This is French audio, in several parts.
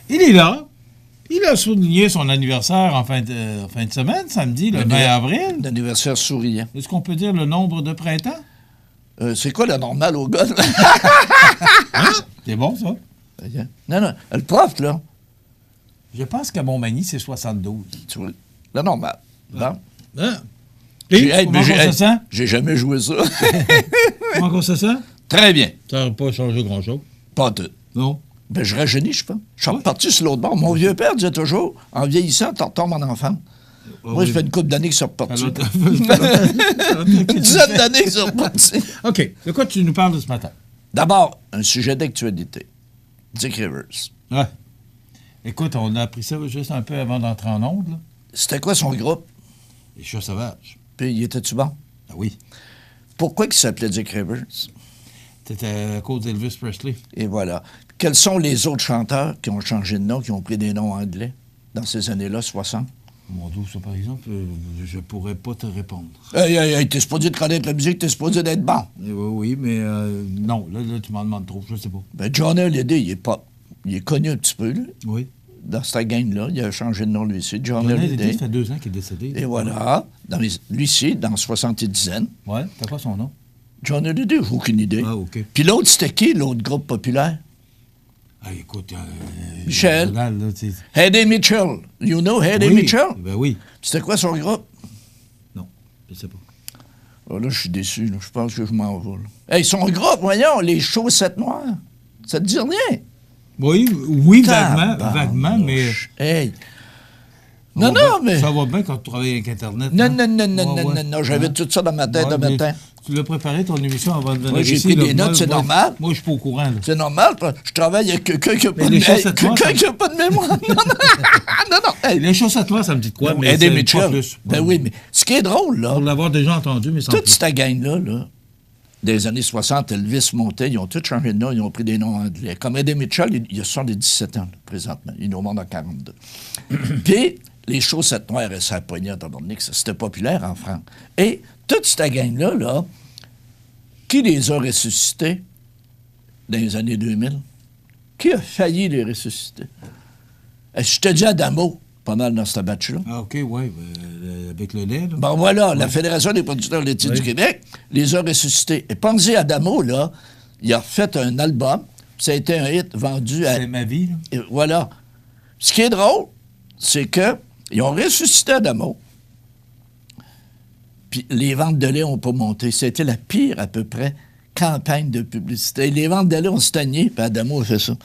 Il est là. Il a souligné son anniversaire en fin de semaine, samedi, le 20 avril. L'anniversaire souriant. Est-ce qu'on peut dire le nombre de printemps? C'est quoi la normale au gars? Hein? C'est bon, ça? Non, le prof, là. Je pense qu'à Montmagny, c'est 72. Tu vois, la normale. Bon. Hein? Et comment on se sent? J'ai jamais joué ça. Comment on se sent? Très bien. Ça n'a pas changé grand-chose. Pas tout. Non. Ben, je rajeunis, je pense. Je suis reparti sur l'autre bord. Mon vieux père disait toujours, en vieillissant, tu retombes en enfant. Moi, ça fait une couple d'années que c'est reparti. Une dizaine d'années que c'est reparti. OK. De quoi tu nous parles de ce matin? D'abord, un sujet d'actualité. Dick Rivers. Ouais. Écoute, on a appris ça juste un peu avant d'entrer en onde, là. C'était quoi son groupe? Les Chats sauvages. Puis, il était-tu bon? Ah oui. Pourquoi il s'appelait Dick Rivers? C'était à cause d'Elvis Presley. Et voilà. Quels sont les autres chanteurs qui ont changé de nom, qui ont pris des noms anglais dans ces années-là, 60? Mon Dieu, ça, par exemple, je pourrais pas te répondre. Hey, t'es supposé de connaître la musique, t'es supposé d'être bon. Oui, mais non, là, tu m'en demandes trop, je sais pas. Ben, Johnny Hallyday, il est connu un petit peu, là. Oui. Dans cette gang-là, il a changé de nom, lui aussi. Johnny Hallyday, ça fait 2 ans qu'il est décédé. Et voilà. Lui aussi, dans 70 ans. Ouais, t'as pas son nom? Johnny Hallyday, j'ai aucune idée. Ah, OK. Puis l'autre, c'était qui, l'autre groupe populaire? Ah, écoute... Michel. Eddie Mitchell. You know Eddie Mitchell? Ben oui. C'était quoi son groupe? Non, je sais pas. Oh, là, je suis déçu. Là. Je pense que je m'en vais. Là. Hey, son groupe, voyons, les Chaussettes Noires. Ça te dit rien? Oui, vaguement, mais... Hey! Non, mais... Ça va bien quand tu travailles avec Internet. Non, j'avais tout ça dans ma tête de matin. Tu l'as préparé, ton émission, avant de donner Moi, j'ai pris des notes, c'est normal. Moi, je suis pas au courant. Là. C'est normal, je travaille avec quelqu'un qui n'a pas de mémoire. Non. Hey. Les Chaussettes Noires, ça me dit de quoi, mais Eddie c'est Mitchell. pas plus. Ben oui, mais ce qui est drôle, là... Pour l'avoir déjà entendu, mais sans toute plus. cette gang-là, des années 60, Elvis montait, ils ont tous changé de nom, ils ont pris des noms anglais. Comme Eddie Mitchell, il a 77 ans, là, présentement. Il est au monde en 42. Puis, les Chaussettes Noires, ça a pogné à Tabarnak, c'était populaire en France. Et toute cette gang-là, là, qui les a ressuscités dans les années 2000? Qui a failli les ressusciter? Je te dis Adamo, pas mal dans cette batch-là. Ah, OK, oui, avec le lait, là. Bon, voilà, la Fédération des producteurs laitiers du Québec les a ressuscités. Et pensez à Adamo, là, il a fait un album, ça a été un hit vendu à... C'est ma vie, là. Et voilà. Ce qui est drôle, c'est qu'ils ont ressuscité Adamo, puis les ventes de lait n'ont pas monté. C'était la pire, à peu près, campagne de publicité. Les ventes de lait ont stagné, puis Adamo a fait ça.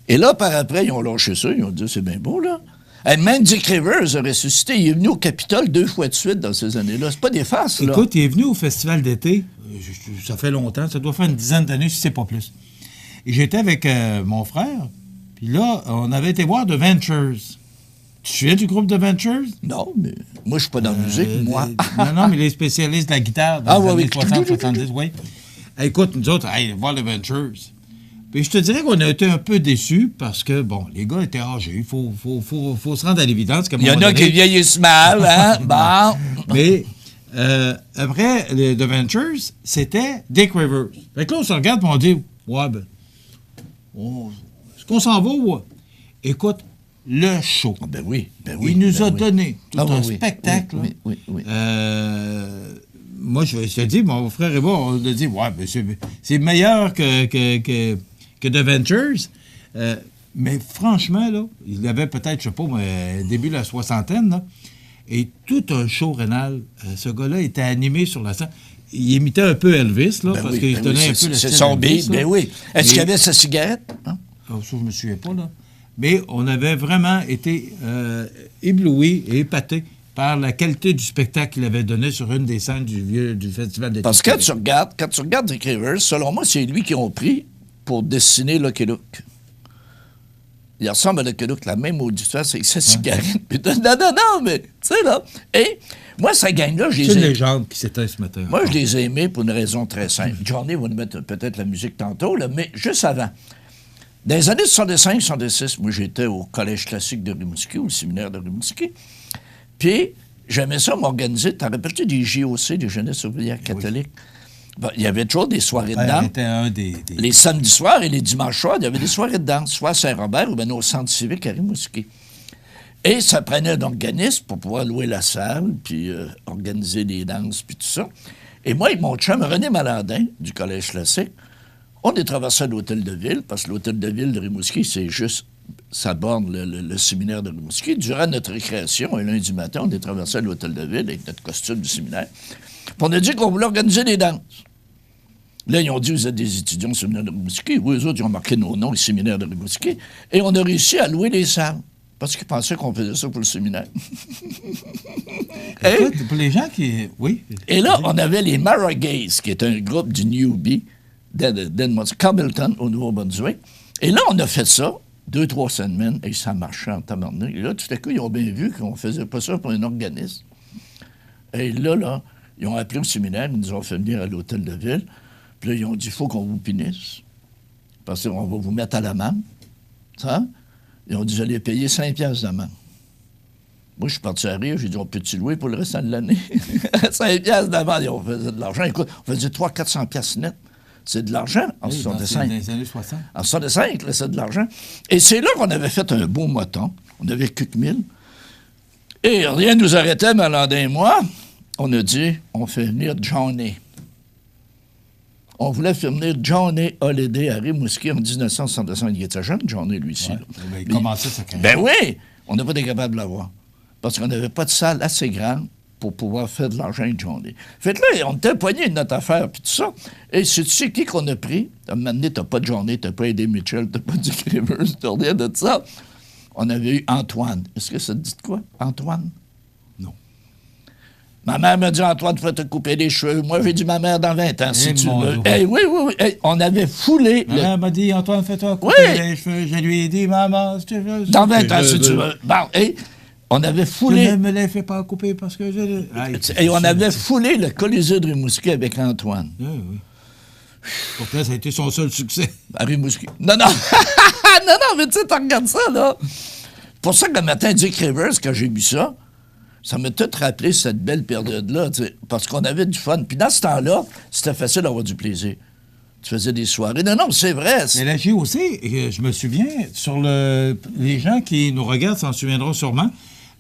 Et là, par après, ils ont lâché ça. Ils ont dit, c'est bien beau, là. Et même Dick Rivers a ressuscité. Il est venu au Capitole 2 fois de suite dans ces années-là. C'est pas des farces, là. Écoute, il est venu au festival d'été. Ça fait longtemps. Ça doit faire une dizaine d'années, si c'est pas plus. Et j'étais avec mon frère. Puis là, on avait été voir The Ventures. Tu te souviens du groupe The Ventures? Non, mais moi, je suis pas dans la musique, moi. Non, mais les spécialistes de la guitare dans les années 60, 70, oui. Écoute, nous autres, voir The Ventures. Puis je te dirais qu'on a été un peu déçus parce que, bon, les gars étaient âgés. Il faut se rendre à l'évidence. Il y en a qui vieillissent mal, hein? Bon. Mais après, The Ventures, c'était Dick Rivers. Fait que là, on se regarde et on dit, ouais, ben, est-ce qu'on s'en va ou... Écoute, le show. Ben oui. Il nous a donné tout un spectacle. Oui. Moi, je te dis, mon frère et moi, on a dit, ouais, ben c'est meilleur que The Ventures. Mais franchement, là, il avait peut-être, je sais pas, début de la soixantaine, là, et tout un show rénal. Ce gars-là était animé sur la scène. Il imitait un peu Elvis, là, parce qu'il donnait un peu le style. C'est son Elvis, beat, ben oui. Est-ce qu'il avait sa cigarette? Hein? Oh, ça, je me souviens pas, là. Mais on avait vraiment été éblouis et épatés par la qualité du spectacle qu'il avait donné sur une des scènes du Festival d'été. Parce que quand tu regardes Dick Rivers, selon moi, c'est lui qui ont pris pour dessiner Lucky Luke. Il ressemble à Lucky Luke, la même auditoire, c'est sa cigarette. Non, mais, tu sais, là. Et moi, sa gang-là, je les ai... C'est une légende qui s'éteint ce matin. Moi, je les ai aimés pour une raison très simple. Johnny va nous mettre peut-être la musique tantôt, là, mais juste avant. Dans les années 65-66, moi, j'étais au Collège classique de Rimouski, au séminaire de Rimouski. Puis, j'aimais ça m'organiser. T'en rappelles-tu des JOC, des Jeunesses ouvrières catholiques? Ben, il y avait toujours des soirées de Père danse. était un des... Les samedis soirs et les dimanches soirs, il y avait des soirées de danse, soit à Saint-Robert ou bien au centre civique à Rimouski. Et ça prenait un organisme pour pouvoir louer la salle, puis organiser des danses, puis tout ça. Et moi et mon chum, René Malandin, du Collège classique, on est traversé à l'hôtel de ville, parce que l'hôtel de ville de Rimouski, c'est juste, ça borne le séminaire de Rimouski. Durant notre récréation, un lundi matin, on est traversé à l'hôtel de ville avec notre costume du séminaire. Puis on a dit qu'on voulait organiser des danses. Là, ils ont dit, vous êtes des étudiants au séminaire de Rimouski. Oui, eux autres, ils ont marqué nos noms, le séminaire de Rimouski. Et on a réussi à louer les salles. Parce qu'ils pensaient qu'on faisait ça pour le séminaire. Écoute, pour les gens qui... Oui. Et là, on avait les Maragays, qui est un groupe du Newbie d'Edmonton, Campbellton, au Nouveau-Brunswick. Et là, on a fait ça 2-3 semaines, et ça marchait en tabarnak. Et là, tout à coup, ils ont bien vu qu'on ne faisait pas ça pour un organisme. Et là, ils ont appelé au séminaire, ils nous ont fait venir à l'hôtel de ville. Puis là, ils ont dit, il faut qu'on vous punisse, parce qu'on va vous mettre à l'amende. Ça? Ils ont dit, vous allez payer 5 piastres d'amende. Moi, je suis parti à rire. J'ai dit, on peut-tu louer pour le restant de l'année? 5 piastres d'amende. On faisait de l'argent. Écoute, on faisait 300-400 piastres net. C'est de l'argent en 65. Dans les années 60. En 65, là, c'est de l'argent. Et c'est là qu'on avait fait un beau moton. On avait quelques mille. Et rien ne nous arrêtait, Malandin et moi. On a dit, on fait venir Johnny. On voulait faire venir Johnny Holiday à Rimouski en 1965. Il était jeune, Johnny, lui aussi. Ouais. Il commençait sa Ben carrière. oui! On n'a pas été capable de l'avoir. Parce qu'on n'avait pas de salle assez grande pour pouvoir faire de l'argent avec Johnny. Fait que là, on était poignés de notre affaire, puis tout ça. Et tu sais qui qu'on a pris? À un moment donné, t'as pas de Johnny, t'as pas Eddie Mitchell, t'as pas Dick Rivers, t'as rien de ça. On avait eu Antoine. Est-ce que ça te dit de quoi, Antoine? Non. Ma mère m'a dit, Antoine, tu vas te couper les cheveux. Moi, j'ai dit, ma mère, dans 20 ans, si tu veux. Dieu. Hey, oui. Hey, on avait foulé... Ma mère m'a dit, Antoine, fais-toi couper les cheveux. Je lui ai dit, maman, si tu veux... Dans 20 ans, si tu veux. Bon, et on avait foulé... Je ne me les fais pas couper parce que je... Et on avait foulé le Colisée de Rimouski avec Antoine. Oui, oui. Pourtant, ça a été son seul succès. À Rimouski. Non, non, mais tu sais, tu regardes ça, là. Pour ça que le matin, Dick Rivers, quand j'ai vu ça, ça m'a tout rappelé cette belle période-là, parce qu'on avait du fun. Puis dans ce temps-là, c'était facile d'avoir du plaisir. Tu faisais des soirées. Non, c'est vrai. Mais la JOC, je me souviens, les gens qui nous regardent s'en souviendront sûrement,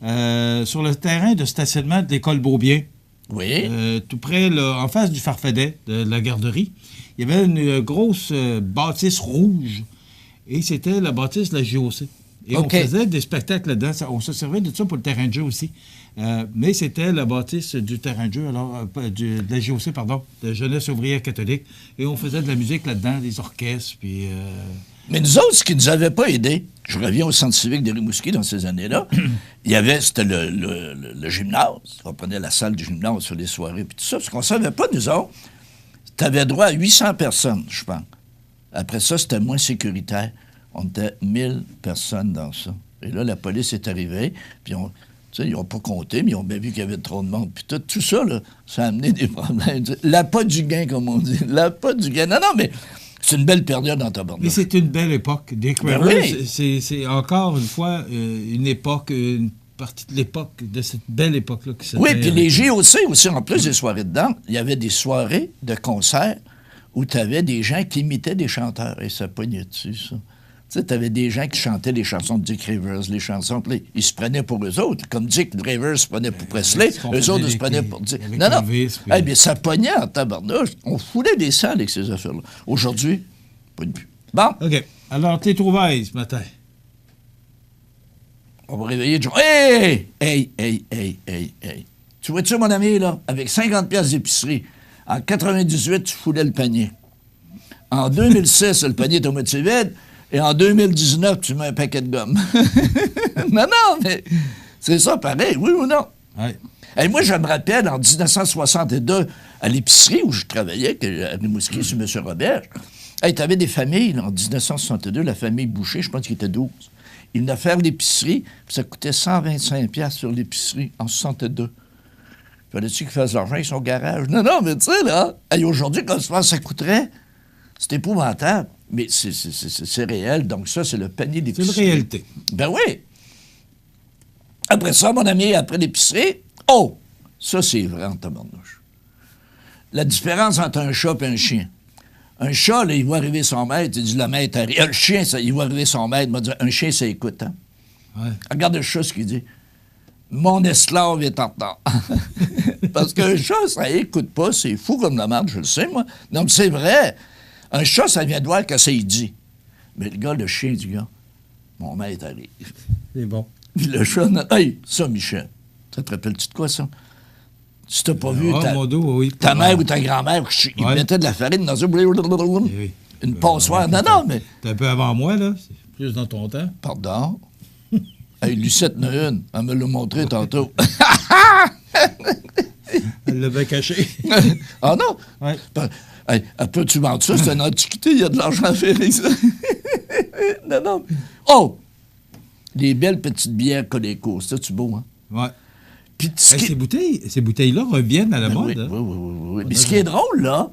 sur le terrain de stationnement de l'école Beaubien. Oui. Tout près, là, en face du Farfadet, de la garderie, il y avait une grosse bâtisse rouge. Et c'était la bâtisse de la JOC. Et on faisait des spectacles là-dedans. On se servait de ça pour le terrain de jeu aussi. Mais c'était la bâtisse du terrain de jeu, de la JOC, pardon, de Jeunesse ouvrière catholique. Et on faisait de la musique là-dedans, des orchestres, puis... Mais nous autres, ce qui ne nous avait pas aidés, je reviens au centre civique de Rimouski dans ces années-là, c'était le gymnase. On prenait la salle du gymnase sur les soirées, puis tout ça. Ce qu'on ne savait pas, nous autres, tu avais droit à 800 personnes, je pense. Après ça, c'était moins sécuritaire. On était 1000 personnes dans ça. Et là, la police est arrivée, puis ils n'ont pas compté, mais ils ont bien vu qu'il y avait trop de monde. Puis tout ça, là, ça a amené des problèmes. L'appât du gain, comme on dit. L'appât du gain. Non, mais c'est une belle période dans ta bande. Mais c'est une belle époque. Dick Rivers, c'est encore une fois une époque, une partie de l'époque, de cette belle époque-là. Oui, puis les JOC aussi, en plus des soirées de danse, il y avait des soirées de concerts où tu avais des gens qui imitaient des chanteurs. Et ça pognait dessus, ça. Tu sais, tu avais des gens qui chantaient les chansons de Dick Rivers, les chansons, puis ils se prenaient pour eux autres. Comme Dick Rivers se prenait pour Presley, eux autres, ils se prenaient pour Dick. Non. Mais ça pognait en tabarnouche. On foulait des salles avec ces affaires-là. Aujourd'hui, pas de but. Bon. OK. Alors, tes trouvailles ce matin. On va réveiller John. Hey! Tu vois-tu, mon ami, là, avec 50 piastres d'épicerie, en 98, tu foulais le panier. En 2006, le panier était moitié vide. Et en 2019, tu mets un paquet de gomme. non, mais c'est ça pareil, oui ou non? Oui. Et moi, je me rappelle, en 1962, à l'épicerie où je travaillais, à Rimouski, sur M. Robert, tu avais des familles, là, en 1962, la famille Boucher, je pense qu'il était 12. Ils venaient faire l'épicerie, puis ça coûtait 125 $ sur l'épicerie, en 62. Fallait-tu qu'ils fassent l'argent avec son garage? Non, mais tu sais, là, aujourd'hui, quand ça coûterait, c'est épouvantable. Mais c'est réel, donc ça, c'est le panier d'épicerie. C'est une réalité. Ben oui. Après ça, mon ami, après l'épicerie, ça, c'est vrai en tabarnouche. la différence entre un chat et un chien. Un chat, là, il voit arriver son maître, il dit, le maître arrive. Le chien, ça, il voit arriver son maître, il va dire, un chien, ça écoute, hein? Ouais. Regarde le chat, ce qu'il dit. Mon esclave est en retard. Parce qu'un chat, ça écoute pas, c'est fou comme la merde, je le sais, moi. Non, mais c'est vrai. Un chat, ça vient de voir que ça, il dit. Mais le chien du gars, mon maître arrive. C'est bon. Puis le chat, hey, ça, Michel, ça te rappelle-tu de quoi, ça? Si t'as pas vu Mon dos, oui. ta mère ou ta grand-mère, ils mettaient de la farine dans une passoire. Non, mais... T'es un peu avant moi, là. C'est plus dans ton temps. Pardon? Hey, Lucette en a une. Elle me l'a montré tantôt. Elle l'avait caché. Ah non? Ouais. Hey, peux-tu vendre ça? C'est une antiquité, il y a de l'argent à faire avec ça. Non. Oh! Les belles petites bières Coleco, c'est-tu beau, hein? Ouais. Puis, Ces bouteilles-là reviennent à la mode. Oui, hein? oui. Mais ce qui est drôle, là,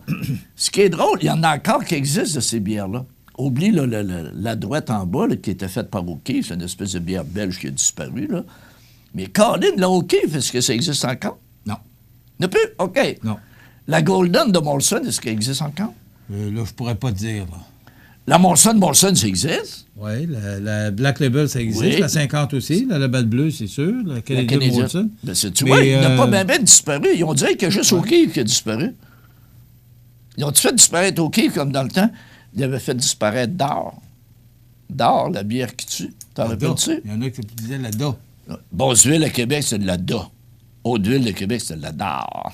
il y en a encore qui existent de ces bières-là. Oublie là, la droite en bas, là, qui était faite par O'Keeffe, c'est une espèce de bière belge qui a disparu, là. Mais Colin, la O'Keeffe, est-ce que ça existe encore? Non. Ne plus? OK. Non. La Golden de Molson, est-ce qu'elle existe encore? Là, je pourrais pas te dire, là. La Molson, ça existe? Oui, la Black Label, ça existe. Oui. La 50 aussi. La Label Bleu, c'est sûr. La Canadian Molson. Ben, tu vois, il n'a pas bien disparu. Ils ont dit qu'il y a juste O'Keeffe qui a disparu. Ils ont fait disparaître O'Keeffe comme dans le temps? Ils avaient fait disparaître d'or. D'or, la bière qui tue. T'en rappelles-tu? Il y en a qui disaient la DA. Basse-Ville à Québec, c'est de la DA. Haute-Ville de Québec, c'est de la d'or.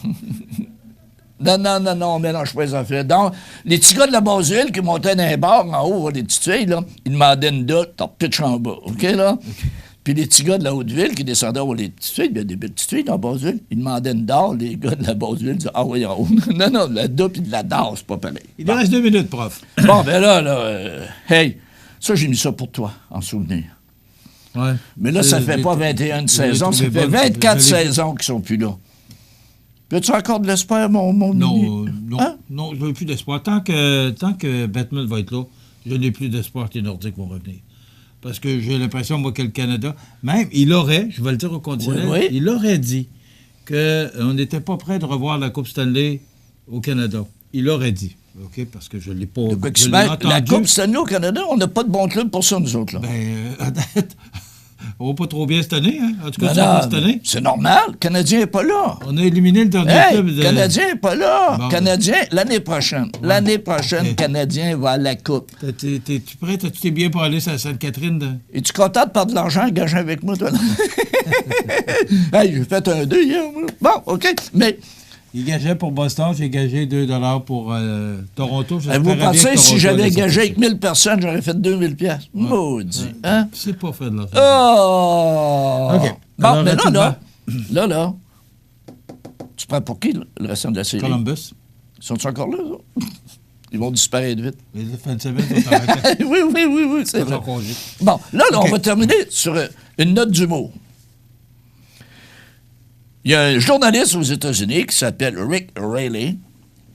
Non, on mélange pas les affaires. Donc, les petits gars de la Basse-Ville qui montaient dans les bars en haut, les petites filles, là, ils demandaient une DA, t'en pitch en bas. OK, là? Okay. Puis les petits gars de la Haute-Ville qui descendaient voir les petites filles, il y a des petites filles dans la Basse-Ville, ils demandaient une d'or, les gars de la Basse-Ville disaient, ah oui, non, la DA puis de la d'or, c'est pas pareil. Il nous reste 2 minutes, prof. Bon, ben là, hey, ça, j'ai mis ça pour toi, en souvenir. Ouais. Mais là, ça fait pas 21 saisons, ça fait 24 saisons qui sont plus là. As-tu encore de l'espoir, mon Non, hein? Non, je veux plus d'espoir. Tant que Batman va être là, je n'ai plus d'espoir que les Nordiques vont revenir. Parce que j'ai l'impression, moi, que le Canada, même, il aurait, je vais le dire au conditionnel, oui. Il aurait dit qu'on n'était pas prêt de revoir la Coupe Stanley au Canada. Il aurait dit. OK? Parce que je ne l'ai pas entendu. La Coupe Stanley au Canada, on n'a pas de bon club pour ça, nous autres. Là. On va pas trop bien cette année, hein? En tout cas, cette année. C'est normal. Le Canadien n'est pas là. On a éliminé le dernier club. Le Canadien n'est pas là. Bon, Canadien, l'année prochaine. Ouais. L'année prochaine, le Canadien va à la Coupe. T'es-tu prêt? Tu t'es bien pour aller à Sainte-Catherine? Es-tu content de perdre de l'argent en gageant avec moi, toi? Hey, j'ai fait un 2 hier. Bon, OK. Mais... Il gageait pour Boston, j'ai gagé 2 $ pour Toronto. Vous pensez, si j'avais gagé avec 1000 personnes, j'aurais fait 2000 piastres. Maudit, hein? C'est pas fait de l'argent. Oh! OK. Bon, alors, mais là, tu prends pour qui, le restant de la série? Columbus. Ils sont-ils encore là, ça? Ils vont disparaître vite. Les fins de semaine sont en vacances. Oui, c'est vrai. Bon, là, on va terminer sur une note d'humour. Il y a un journaliste aux États-Unis qui s'appelle Rick Rayleigh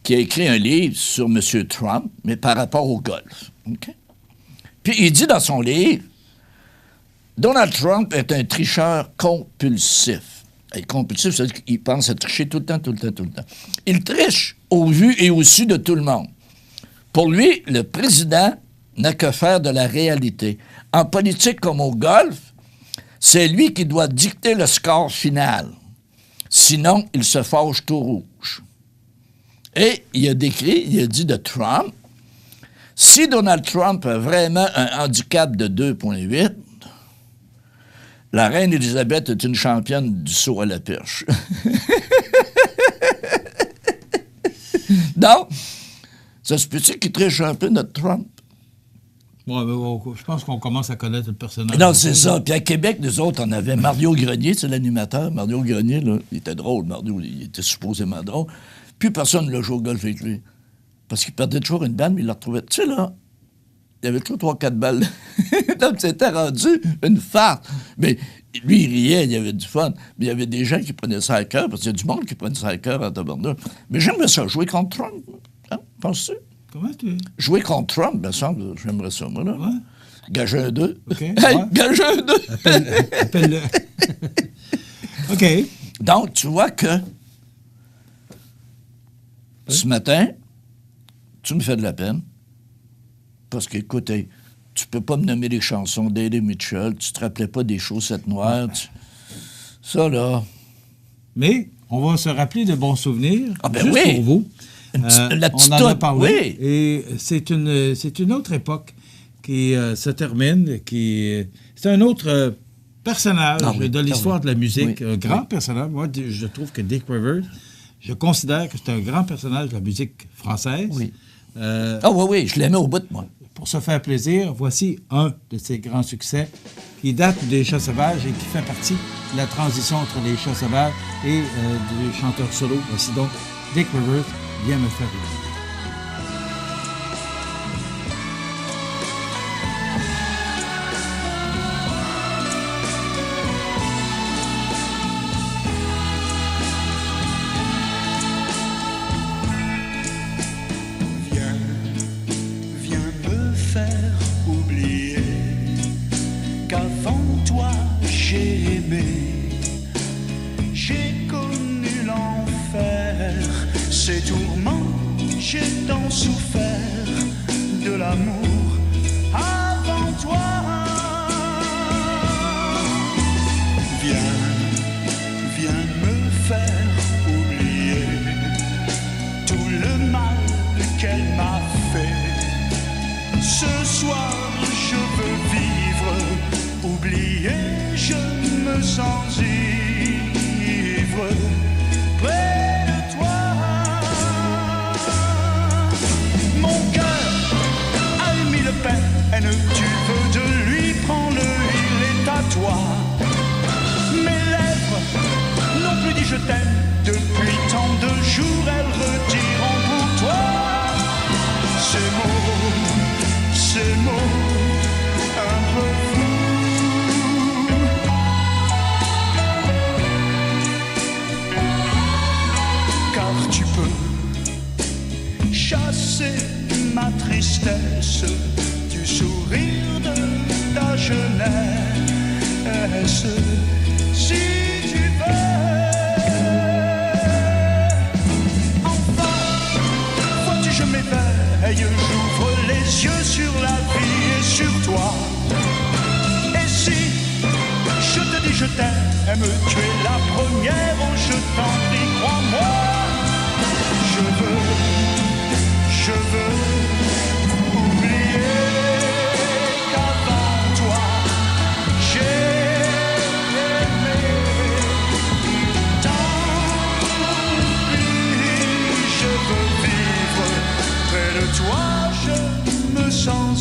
qui a écrit un livre sur M. Trump, mais par rapport au golf. Okay? Puis il dit dans son livre, Donald Trump est un tricheur compulsif. Et compulsif, ça veut dire qu'il pense à tricher tout le temps. Il triche au vu et au su de tout le monde. Pour lui, le président n'a que faire de la réalité. En politique comme au golf, c'est lui qui doit dicter le score final. Sinon, il se fâche tout rouge. Et il a dit de Trump, si Donald Trump a vraiment un handicap de 2,8, la reine Élisabeth est une championne du saut à la perche. Donc, ça se peut-tu qu'il triche un peu notre Trump? Ouais, je pense qu'on commence à connaître le personnage. Non, c'est ça. Puis à Québec, nous autres, on avait Mario Grenier, c'est l'animateur. Mario Grenier, là, il était drôle, Mario, il était supposément drôle. Puis personne ne l'a joué au golf avec lui. Parce qu'il perdait toujours une balle, mais il la retrouvait. Tu sais, là, il y avait toujours 3-4 balles. Donc, c'était rendu une farce. Mais lui, il riait, il y avait du fun. Mais il y avait des gens qui prenaient ça à cœur, parce qu'il y a du monde qui prenait ça à cœur en tabarnak. Mais j'aimerais ça, jouer contre Trump. Hein? Penses-tu? Comment tu... Jouer contre Trump, me semble, j'aimerais ça, moi, là. Ouais. Gager un 2. OK. Hey, ouais. Gager un 2. Appelle-le. OK. Donc, tu vois que Ce matin, tu me fais de la peine. Parce que, écoute, hey, tu peux pas me nommer les chansons d'Eddie Mitchell, tu te rappelais pas des chaussettes noires. Ça, là... Mais on va se rappeler de bons souvenirs, Ah ben juste oui. pour vous. La petite on en a toune, parlé. oui. Et c'est une autre époque qui se termine, c'est un autre personnage de l'histoire de la musique, un grand personnage. Moi, je trouve que Dick Rivers, je considère que c'est un grand personnage de la musique française. Oui. Oui, je l'aimais au bout de moi. Pour se faire plaisir, voici un de ses grands succès qui date des Chats sauvages et qui fait partie de la transition entre les Chats sauvages et des chanteurs solos. Voici donc Dick Rivers, Viens me faire rire. Ces tourments, j'ai tant souffert de l'amour avant toi. Viens me faire oublier tout le mal qu'elle m'a fait. Ce soir, je veux vivre, oublier, je me sens ivre. Près de toi. Peine, tu veux de lui, prends-le, il est à toi. Mes lèvres n'ont plus dit je t'aime. Depuis tant de jours, elles retirent pour toi. Ces mots, un peu fous. Car tu peux chasser ma tristesse du sourire de ta jeunesse, si tu veux. Enfin, vois-tu, je m'éveille, j'ouvre les yeux sur la vie et sur toi. Et si je te dis je t'aime, tu es la première, oh je t'en prie, crois-moi. Je veux oublier qu'avant toi, j'ai aimé tant pis. Je veux vivre près de toi, je me sens